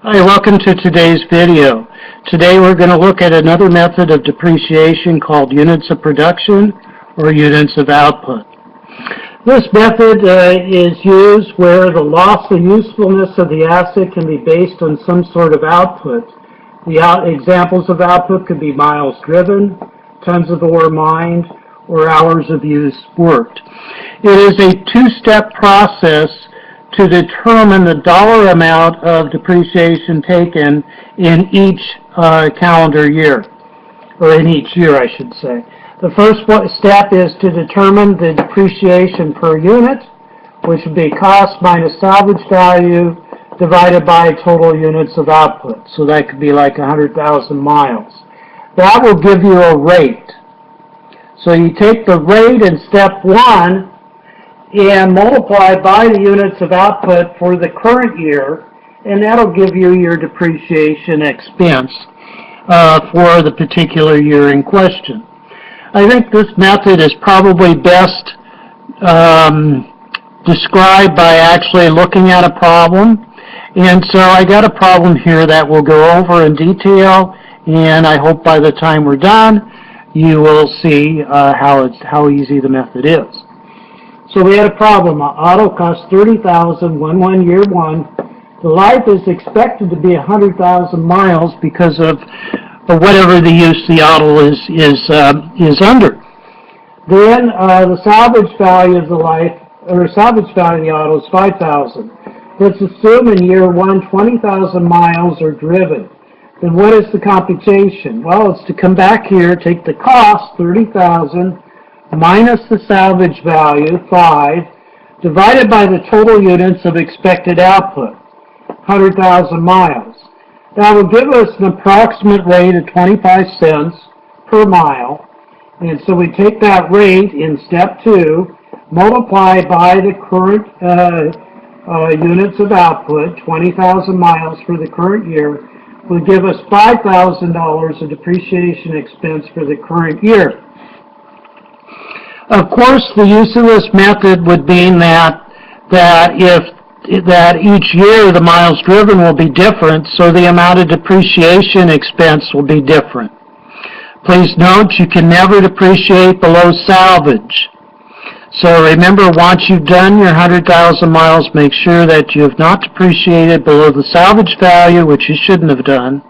Hi, welcome to today's video. Today we're going to look at another method of depreciation called units of production or units of output. This method is used where the loss of usefulness of the asset can be based on some sort of output. Examples of output could be miles driven, tons of ore mined, or hours of use worked. It is a two-step process to determine the dollar amount of depreciation taken in each calendar year, or in each year, I should say. The first step is to determine the depreciation per unit, which would be cost minus salvage value divided by total units of output. So that could be like 100,000 miles. That will give you a rate. So you take the rate in step one and multiply by the units of output for the current year, and that'll give you your depreciation expense for the particular year in question. I think this method is probably best described by actually looking at a problem. And so I got a problem here that we'll go over in detail, and I hope by the time we're done you will see how easy the method is. So we had a problem. Auto costs $30,000 when year one. The life is expected to be 100,000 miles because of whatever the use the auto is under. Then the salvage value of the life, or salvage value of the auto is 5,000. Let's assume in year one 20,000 miles are driven. Then what is the computation? Well, it's to come back here, take the cost, 30,000, minus the salvage value, 5, divided by the total units of expected output, 100,000 miles. That will give us an approximate rate of 25 cents per mile. And so we take that rate in step 2, multiply by the current units of output, 20,000 miles for the current year, will give us $5,000 of depreciation expense for the current year. Of course, the use of this method would mean that each year the miles driven will be different, so the amount of depreciation expense will be different. Please note you can never depreciate below salvage. So remember, once you've done your 100,000 miles, make sure that you have not depreciated below the salvage value, which you shouldn't have done.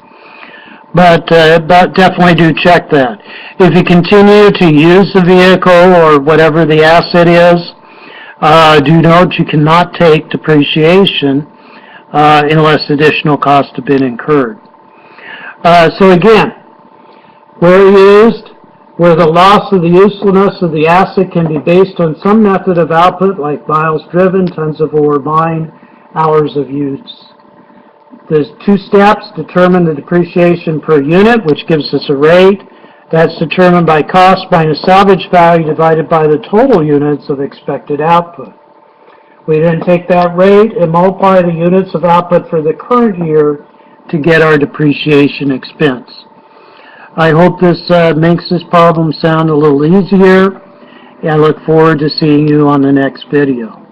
But definitely do check that. If you continue to use the vehicle or whatever the asset is, do note you cannot take depreciation unless additional costs have been incurred. So again, where used, where the loss of the usefulness of the asset can be based on some method of output like miles driven, tons of ore mined, hours of use. There's two steps. Determine the depreciation per unit, which gives us a rate. That's determined by cost minus salvage value divided by the total units of expected output. We then take that rate and multiply the units of output for the current year to get our depreciation expense. I hope this makes this problem sound a little easier, and I look forward to seeing you on the next video.